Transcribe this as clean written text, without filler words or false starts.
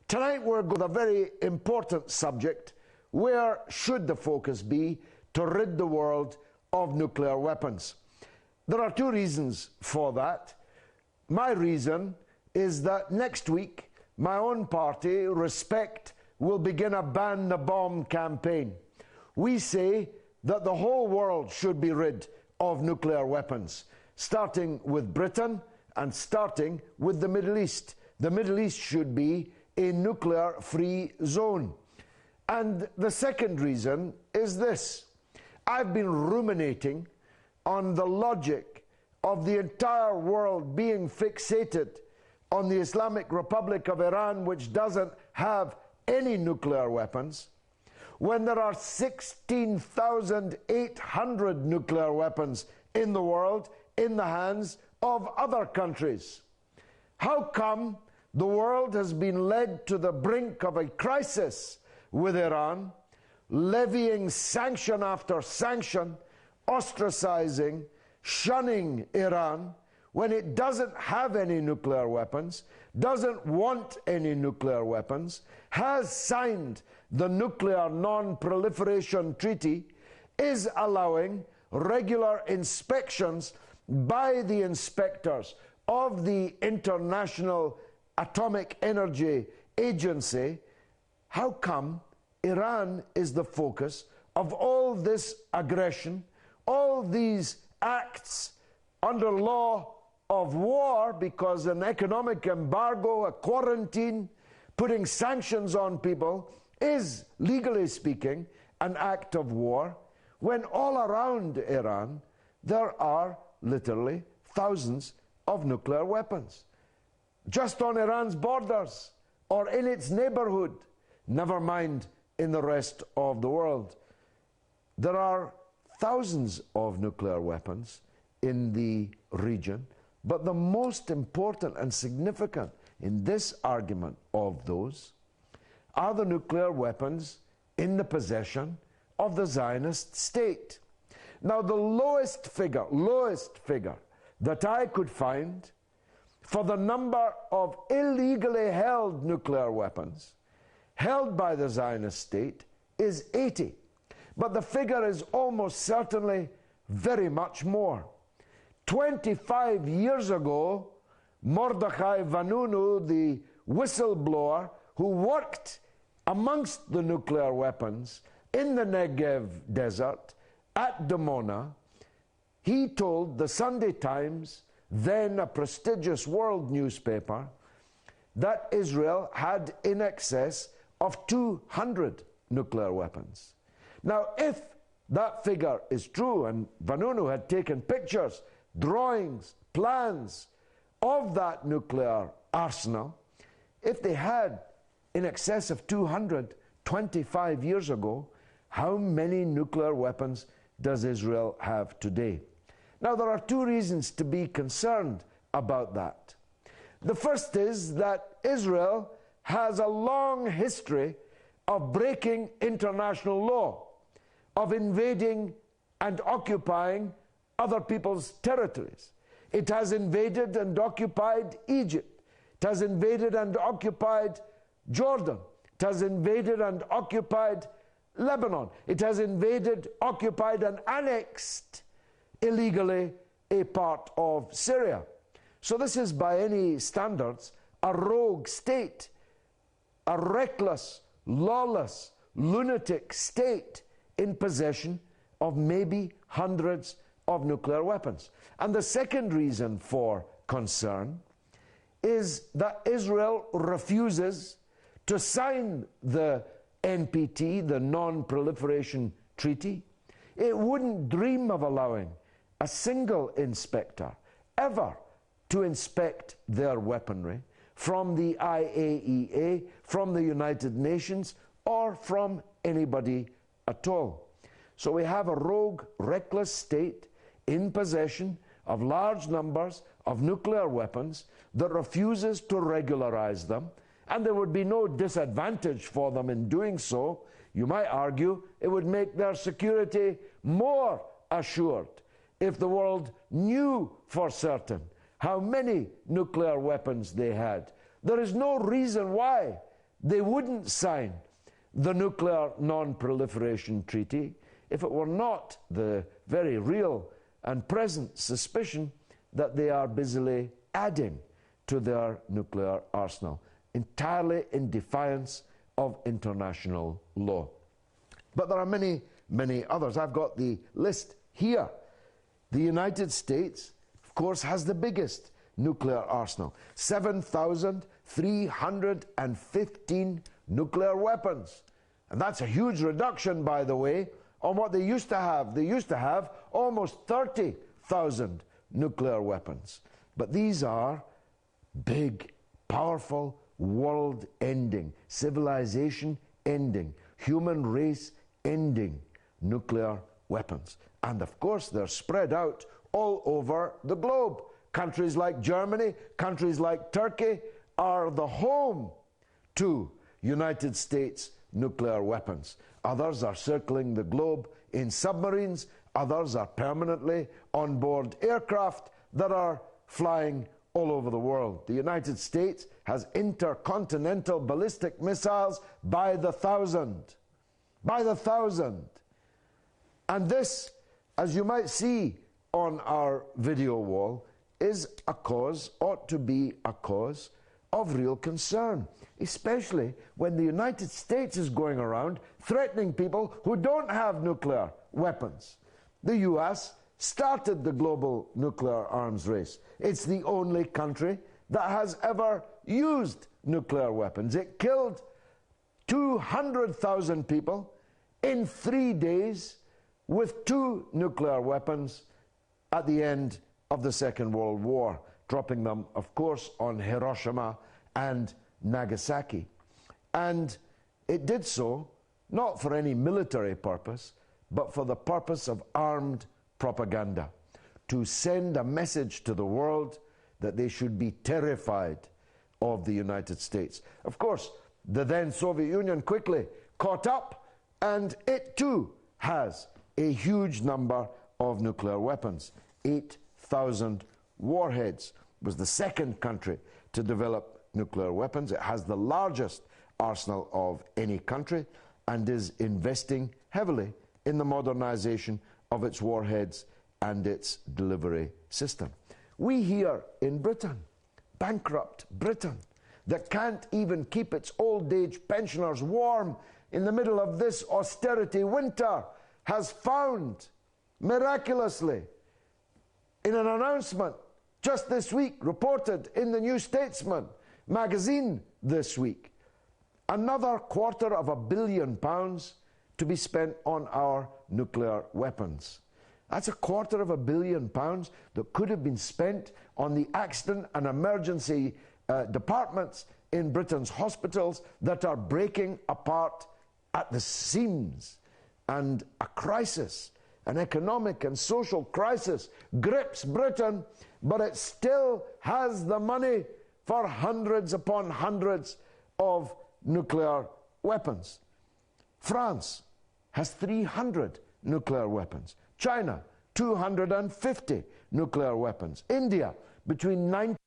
Tonight we're going to a very important subject. Where should the focus be to rid the world of nuclear weapons? There are two reasons for that. My reason is that next week my own party, Respect, will begin a ban the bomb campaign. We say that the whole world should be rid of nuclear weapons, starting with Britain and starting with the Middle East. The Middle East should be a nuclear-free zone. And the second reason is this. I've been ruminating on the logic of the entire world being fixated on the Islamic Republic of Iran, which doesn't have any nuclear weapons, when there are 16,800 nuclear weapons in the world in the hands of other countries. How come the world has been led to the brink of a crisis with Iran, levying sanction after sanction, ostracizing, shunning Iran, when it doesn't have any nuclear weapons, doesn't want any nuclear weapons, has signed the Nuclear Non-Proliferation Treaty, is allowing regular inspections by the inspectors of the International Atomic Energy Agency. How come Iran is the focus of all this aggression, all these acts under law of war, because an economic embargo, a quarantine, putting sanctions on people is, legally speaking, an act of war, when all around Iran there are literally thousands of nuclear weapons? Just on Iran's borders or in its neighborhood, never mind in the rest of the world. There are thousands of nuclear weapons in the region, but the most important and significant in this argument of those are the nuclear weapons in the possession of the Zionist state. Now, the lowest figure that I could find for the number of illegally held nuclear weapons held by the Zionist state is 80. But the figure is almost certainly very much more. 25 years ago, Mordechai Vanunu, the whistleblower who worked amongst the nuclear weapons in the Negev desert at Dimona, he told the Sunday Times, then a prestigious world newspaper, that Israel had in excess of 200 nuclear weapons. Now, if that figure is true, and Vanunu had taken pictures, drawings, plans of that nuclear arsenal, if they had in excess of 200 25 years ago, how many nuclear weapons does Israel have today? Now, there are two reasons to be concerned about that. The first is that Israel has a long history of breaking international law, of invading and occupying other people's territories. It has invaded and occupied Egypt. It has invaded and occupied Jordan. It has invaded and occupied Lebanon. It has invaded, occupied, and annexed illegally a part of Syria. So this is, by any standards, a rogue state, a reckless, lawless, lunatic state in possession of maybe hundreds of nuclear weapons. And the second reason for concern is that Israel refuses to sign the NPT, the Non-Proliferation Treaty. It wouldn't dream of allowing a single inspector ever to inspect their weaponry from the IAEA, from the United Nations, or from anybody at all. So we have a rogue, reckless state in possession of large numbers of nuclear weapons that refuses to regularize them, and there would be no disadvantage for them in doing so. You might argue it would make their security more assured if the world knew for certain how many nuclear weapons they had. There is no reason why they wouldn't sign the Nuclear Non-Proliferation Treaty if it were not the very real and present suspicion that they are busily adding to their nuclear arsenal, entirely in defiance of international law. But there are many, many others. I've got the list here. The United States, of course, has the biggest nuclear arsenal, 7,315 nuclear weapons. And that's a huge reduction, by the way, on what they used to have. They used to have almost 30,000 nuclear weapons. But these are big, powerful, world-ending, civilization-ending, human race-ending nuclear weapons. And of course, they're spread out all over the globe. Countries like Germany, countries like Turkey are the home to United States nuclear weapons. Others are circling the globe in submarines. Others are permanently on board aircraft that are flying all over the world. The United States has intercontinental ballistic missiles by the thousand. By the thousand. And this, as you might see on our video wall, is a cause, ought to be a cause of real concern, especially when the United States is going around threatening people who don't have nuclear weapons. The US started the global nuclear arms race. It's the only country that has ever used nuclear weapons. It killed 200,000 people in 3 days with 2 nuclear weapons at the end of the Second World War, dropping them, of course, on Hiroshima and Nagasaki. And it did so not for any military purpose, but for the purpose of armed propaganda, to send a message to the world that they should be terrified of the United States. Of course, the then Soviet Union quickly caught up, and it too has a huge number of nuclear weapons. 8,000 warheads. It was the second country to develop nuclear weapons. It has the largest arsenal of any country and is investing heavily in the modernization of its warheads and its delivery system. We here in Britain, bankrupt Britain, that can't even keep its old age pensioners warm in the middle of this austerity winter, has found, miraculously, in an announcement just this week, reported in the New Statesman magazine this week, another £250 million to be spent on our nuclear weapons. That's £250 million that could have been spent on the accident and emergency departments in Britain's hospitals that are breaking apart at the seams. And a crisis, an economic and social crisis, grips Britain, but it still has the money for hundreds upon hundreds of nuclear weapons. France has 300 nuclear weapons. China, 250 nuclear weapons. India, between 90